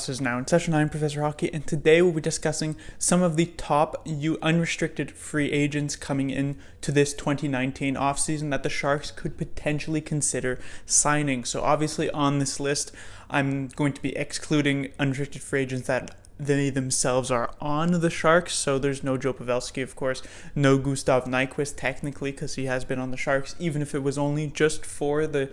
This is Now in Session. I'm Professor Hockey, and today we'll be discussing some of the top unrestricted free agents coming in to this 2019 offseason that the Sharks could potentially consider signing. So obviously on this list, I'm going to be excluding unrestricted free agents that they themselves are on the Sharks. So there's no Joe Pavelski, of course, no Gustav Nyquist technically, because he has been on the Sharks, even if it was only just for the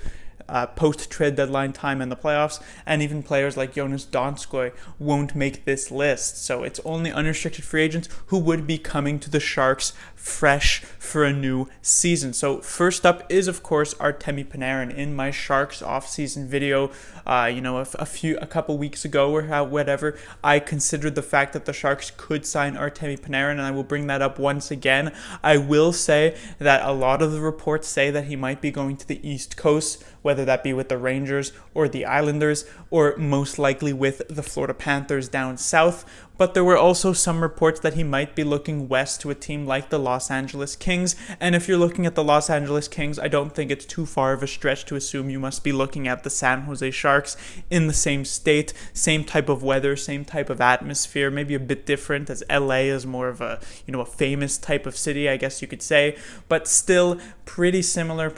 post-trade deadline time in the playoffs, and even players like Jonas Donskoy won't make this list. So it's only unrestricted free agents who would be coming to the Sharks fresh for a new season. So first up is, of course, Artemi Panarin. In my Sharks off-season video, a couple weeks ago or whatever, I considered the fact that the Sharks could sign Artemi Panarin, and I will bring that up once again. I will say that a lot of the reports say that he might be going to the East Coast, whether that be with the Rangers or the Islanders, or most likely with the Florida Panthers down south. But there were also some reports that he might be looking west to a team like the Los Angeles Kings. And if you're looking at the Los Angeles Kings, I don't think it's too far of a stretch to assume you must be looking at the San Jose Sharks in the same state, same type of weather, same type of atmosphere, maybe a bit different, as LA is more of a famous type of city, I guess you could say, but still pretty similar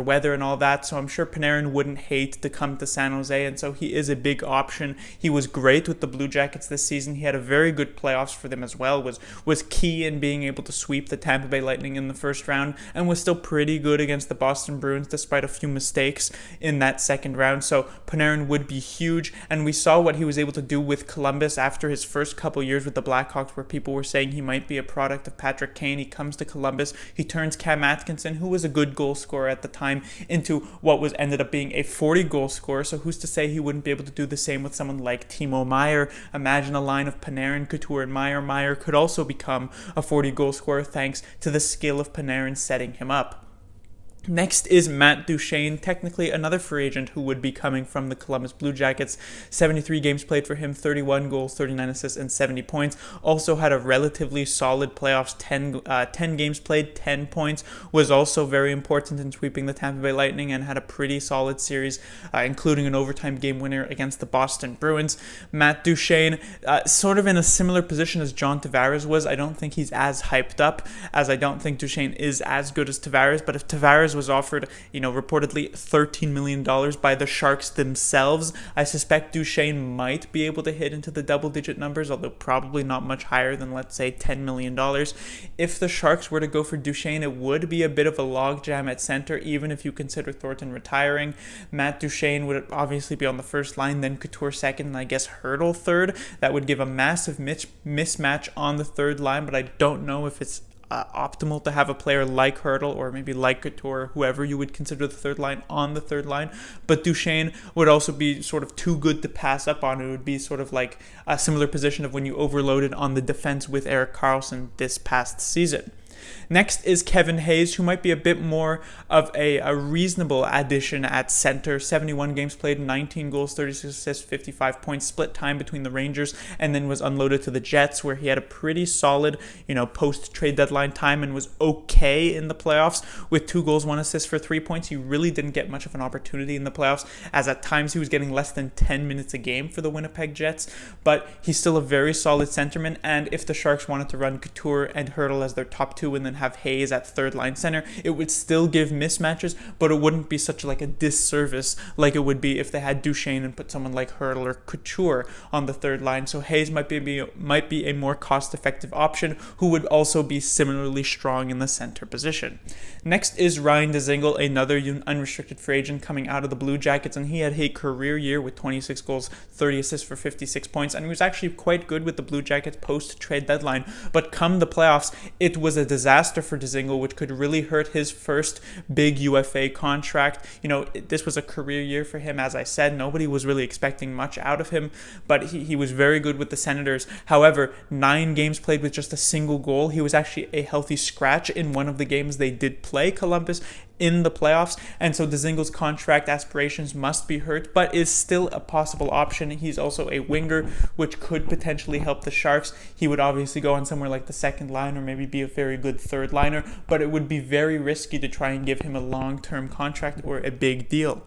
weather and all that. So I'm sure Panarin wouldn't hate to come to San Jose, and so he is a big option. He was great with the Blue Jackets this season. He had a very good playoffs for them as well, was key in being able to sweep the Tampa Bay Lightning in the first round, and was still pretty good against the Boston Bruins despite a few mistakes in that second round. So Panarin would be huge, and we saw what he was able to do with Columbus after his first couple years with the Blackhawks, where people were saying he might be a product of Patrick Kane. He comes to Columbus, he turns Cam Atkinson, who was a good goal scorer at the time, into what was ended up being a 40-goal scorer. So who's to say he wouldn't be able to do the same with someone like Timo Meier? Imagine a line of Panarin, Couture, and Meier. Meier could also become a 40-goal scorer thanks to the skill of Panarin setting him up. Next is Matt Duchene, technically another free agent who would be coming from the Columbus Blue Jackets. 73 games played for him, 31 goals, 39 assists, and 70 points. Also had a relatively solid playoffs, 10 games played, 10 points. Was also very important in sweeping the Tampa Bay Lightning and had a pretty solid series, including an overtime game winner against the Boston Bruins. Matt Duchene, sort of in a similar position as John Tavares was. I don't think he's as hyped up, as I don't think Duchene is as good as Tavares, but if Tavares was offered, reportedly $13 million by the Sharks themselves, I suspect Duchene might be able to hit into the double-digit numbers, although probably not much higher than, let's say, $10 million. If the Sharks were to go for Duchene, it would be a bit of a logjam at center, even if you consider Thornton retiring. Matt Duchene would obviously be on the first line, then Couture second, and I guess Hurdle third. That would give a massive mismatch on the third line, but I don't know if it's optimal to have a player like Hurdle or maybe like Couture, whoever you would consider the third line, on the third line. But Duchene would also be sort of too good to pass up on. It would be sort of like a similar position of when you overloaded on the defense with Erik Karlsson this past season. Next is Kevin Hayes, who might be a bit more of a reasonable addition at center. 71 games played, 19 goals, 36 assists, 55 points, split time between the Rangers, and then was unloaded to the Jets, where he had a pretty solid, post-trade deadline time and was okay in the playoffs with 2 goals, 1 assist for 3 points. He really didn't get much of an opportunity in the playoffs, as at times he was getting less than 10 minutes a game for the Winnipeg Jets, but he's still a very solid centerman, and if the Sharks wanted to run Couture and Hurdle as their top two and then have Hayes at third line center, it would still give mismatches, but it wouldn't be such like a disservice like it would be if they had Duchene and put someone like Hurdle or Couture on the third line. So Hayes might be a more cost-effective option, who would also be similarly strong in the center position. Next is Ryan Dzingel, another unrestricted free agent coming out of the Blue Jackets, and he had a career year with 26 goals, 30 assists for 56 points, and he was actually quite good with the Blue Jackets post-trade deadline, but come the playoffs, it was a disaster for Dzingel, which could really hurt his first big UFA contract. This was a career year for him, as I said. Nobody was really expecting much out of him, but he was very good with the Senators. However, 9 games played with just a single goal. He was actually a healthy scratch in one of the games they did play Columbus in the playoffs, and so Dzingel's contract aspirations must be hurt, but is still a possible option. He's also a winger, which could potentially help the Sharks. He would obviously go on somewhere like the second line or maybe be a very good third liner, but it would be very risky to try and give him a long-term contract or a big deal.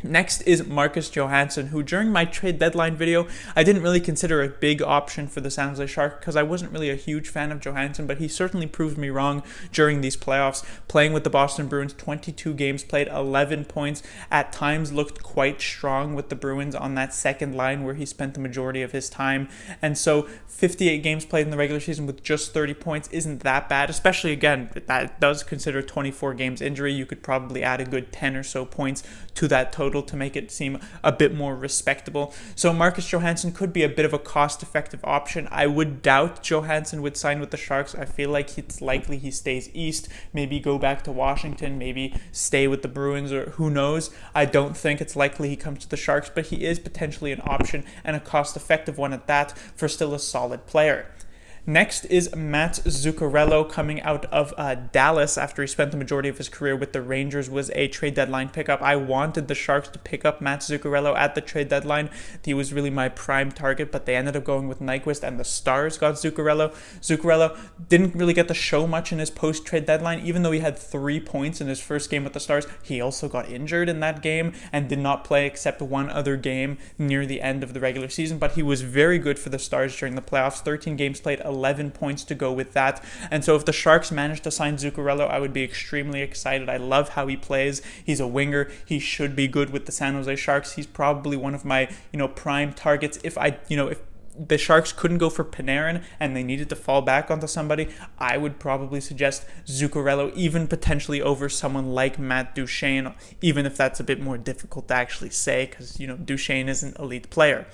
Next is Marcus Johansen, who during my trade deadline video, I didn't really consider a big option for the San Jose Sharks because I wasn't really a huge fan of Johansen, but he certainly proved me wrong during these playoffs. Playing with the Boston Bruins, 22 games played, 11 points, at times looked quite strong with the Bruins on that second line where he spent the majority of his time. And so 58 games played in the regular season with just 30 points isn't that bad, especially, again, that does consider 24 games injury. You could probably add a good 10 or so points to that total to make it seem a bit more respectable. So Marcus Johansen could be a bit of a cost-effective option. I would doubt Johansen would sign with the Sharks. I feel like it's likely he stays east, maybe go back to Washington, maybe stay with the Bruins, or who knows. I don't think it's likely he comes to the Sharks, but he is potentially an option, and a cost-effective one at that, for still a solid player. Next is Matt Zuccarello, coming out of Dallas after he spent the majority of his career with the Rangers, was a trade deadline pickup. I wanted the Sharks to pick up Matt Zuccarello at the trade deadline. He was really my prime target, but they ended up going with Nyquist, and the Stars got Zuccarello. Zuccarello didn't really get to show much in his post-trade deadline. Even though he had 3 points in his first game with the Stars, he also got injured in that game and did not play except one other game near the end of the regular season, but he was very good for the Stars during the playoffs. 13 games played, 11 points to go with that. And so if the Sharks manage to sign Zuccarello, I would be extremely excited. I love how he plays. He's a winger. He should be good with the San Jose Sharks. He's probably one of my, prime targets. If the Sharks couldn't go for Panarin and they needed to fall back onto somebody, I would probably suggest Zuccarello, even potentially over someone like Matt Duchene, even if that's a bit more difficult to actually say because, Duchene is an elite player.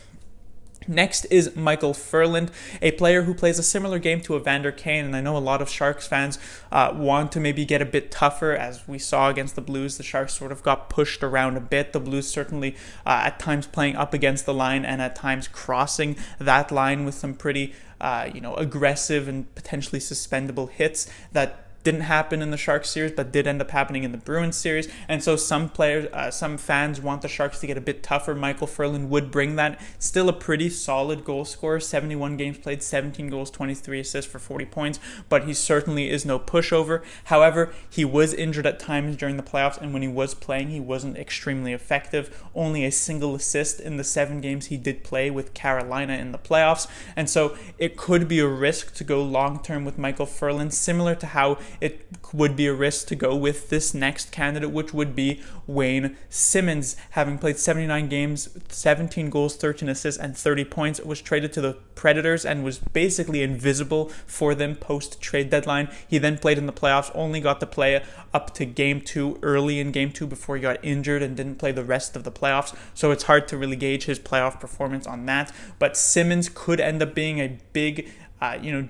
Next is Michael Ferland, a player who plays a similar game to Evander Kane, and I know a lot of Sharks fans want to maybe get a bit tougher. As we saw against the Blues, the Sharks sort of got pushed around a bit. The Blues certainly at times playing up against the line and at times crossing that line with some pretty aggressive and potentially suspendable hits that didn't happen in the Sharks series, but did end up happening in the Bruins series. And so some fans want the Sharks to get a bit tougher. Michael Ferland would bring that. Still a pretty solid goal scorer, 71 games played, 17 goals, 23 assists for 40 points, but he certainly is no pushover. However, he was injured at times during the playoffs, and when he was playing, he wasn't extremely effective. Only a single assist in the 7 games he did play with Carolina in the playoffs. And so it could be a risk to go long-term with Michael Ferland, similar to how it would be a risk to go with this next candidate, which would be Wayne Simmons. Having played 79 games, 17 goals, 13 assists, and 30 points, was traded to the Predators and was basically invisible for them post-trade deadline. He then played in the playoffs, only got to play up to Game 2, early in Game 2 before he got injured and didn't play the rest of the playoffs, so it's hard to really gauge his playoff performance on that. But Simmons could end up being a big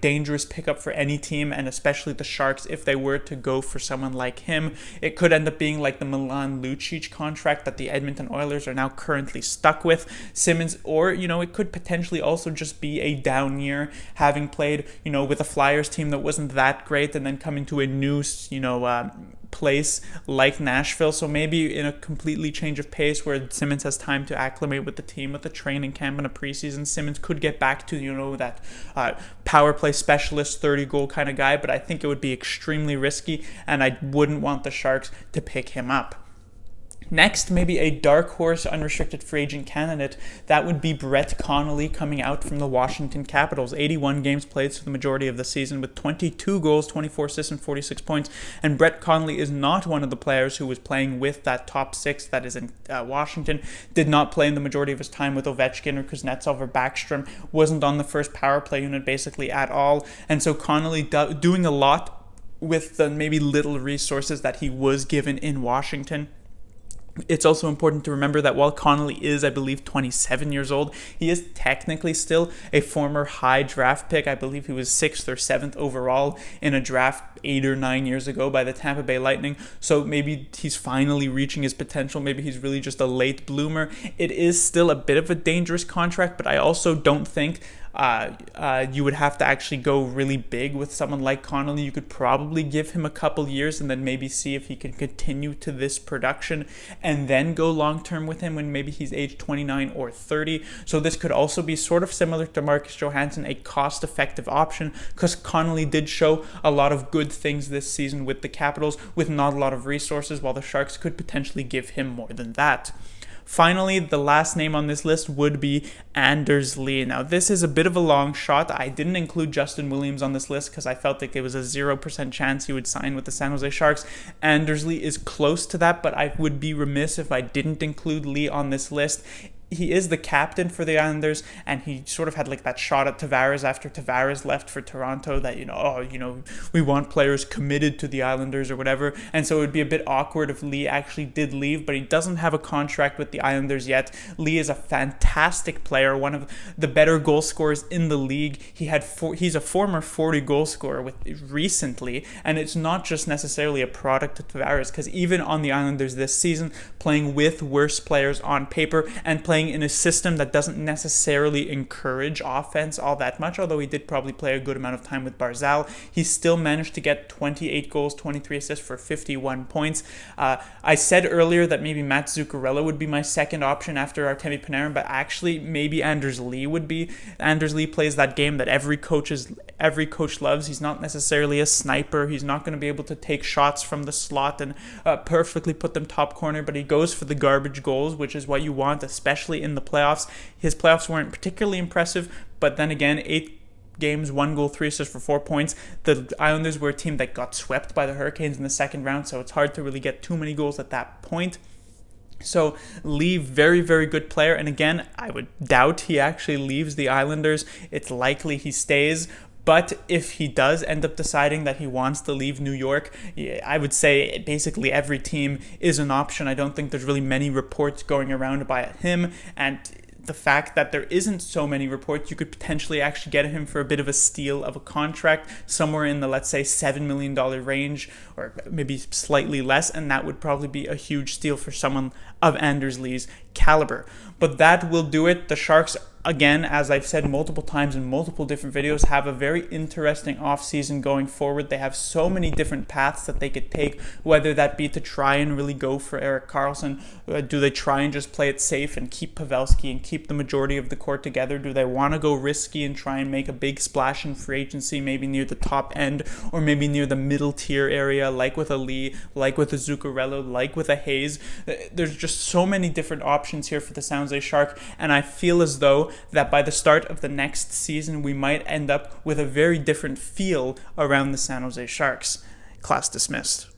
dangerous pickup for any team, and especially the Sharks if they were to go for someone like him. It could end up being like the Milan Lucic contract that the Edmonton Oilers are now currently stuck with. Simmons, or it could potentially also just be a down year, having played with a Flyers team that wasn't that great, and then coming to a new place like Nashville. So maybe in a completely change of pace where Simmons has time to acclimate with the team, with the training camp and a preseason, Simmons could get back to that power play specialist 30 goal kind of guy, but I think it would be extremely risky, and I wouldn't want the Sharks to pick him up. Next, maybe a dark horse unrestricted free agent candidate. That would be Brett Connolly, coming out from the Washington Capitals. 81 games played for the majority of the season with 22 goals, 24 assists, and 46 points. And Brett Connolly is not one of the players who was playing with that top 6 that is in Washington. Did not play in the majority of his time with Ovechkin or Kuznetsov or Backstrom. Wasn't on the first power play unit basically at all. And so Connolly doing a lot with the maybe little resources that he was given in Washington. It's also important to remember that while Connolly is, I believe, 27 years old, he is technically still a former high draft pick. I believe he was 6th or 7th overall in a draft 8 or 9 years ago by the Tampa Bay Lightning. So maybe he's finally reaching his potential. Maybe he's really just a late bloomer. It is still a bit of a dangerous contract, but I also don't think you would have to actually go really big with someone like Connolly. You could probably give him a couple years and then maybe see if he can continue to this production and then go long-term with him when maybe he's age 29 or 30. So this could also be sort of similar to Marcus Johansen, a cost-effective option, because Connolly did show a lot of good things this season with the Capitals with not a lot of resources, while the Sharks could potentially give him more than that. Finally, the last name on this list would be Anders Lee. Now, this is a bit of a long shot. I didn't include Justin Williams on this list because I felt like it was a 0% chance he would sign with the San Jose Sharks. Anders Lee is close to that, but I would be remiss if I didn't include Lee on this list. He is the captain for the Islanders, and he sort of had like that shot at Tavares after Tavares left for Toronto that, we want players committed to the Islanders or whatever. And so it would be a bit awkward if Lee actually did leave, but he doesn't have a contract with the Islanders yet. Lee is a fantastic player, one of the better goal scorers in the league. He's a former 40 goal scorer recently, and it's not just necessarily a product of Tavares, because even on the Islanders this season, playing with worse players on paper and playing in a system that doesn't necessarily encourage offense all that much, although he did probably play a good amount of time with Barzal, he still managed to get 28 goals, 23 assists for 51 points. I said earlier that maybe Matt Zuccarello would be my second option after Artemi Panarin, but actually maybe Anders Lee would be. Anders Lee plays that game that every coach loves. He's not necessarily a sniper. He's not going to be able to take shots from the slot and perfectly put them top corner, but he goes for the garbage goals, which is what you want, especially in the playoffs. His playoffs weren't particularly impressive, but then again, 8 games, 1 goal, 3 assists for 4 points. The Islanders were a team that got swept by the Hurricanes in the second round, so it's hard to really get too many goals at that point. So Lee, very, very good player. And again, I would doubt he actually leaves the Islanders. It's likely he stays. But if he does end up deciding that he wants to leave New York, I would say basically every team is an option. I don't think there's really many reports going around about him. And the fact that there isn't so many reports, you could potentially actually get him for a bit of a steal of a contract, somewhere in the, let's say, $7 million range, or maybe slightly less, and that would probably be a huge steal for someone of Anders Lee's caliber. But that will do it. The Sharks, again, as I've said multiple times in multiple different videos, have a very interesting offseason going forward. They have so many different paths that they could take, whether that be to try and really go for Erik Karlsson. Do they try and just play it safe and keep Pavelski and keep the majority of the core together? Do they want to go risky and try and make a big splash in free agency, maybe near the top end or maybe near the middle tier area, like with a Lee, like with a Zuccarello, like with a Hayes? There's just so many different options here for the San Jose Shark, and I feel as though that by the start of the next season, we might end up with a very different feel around the San Jose Sharks. Class dismissed.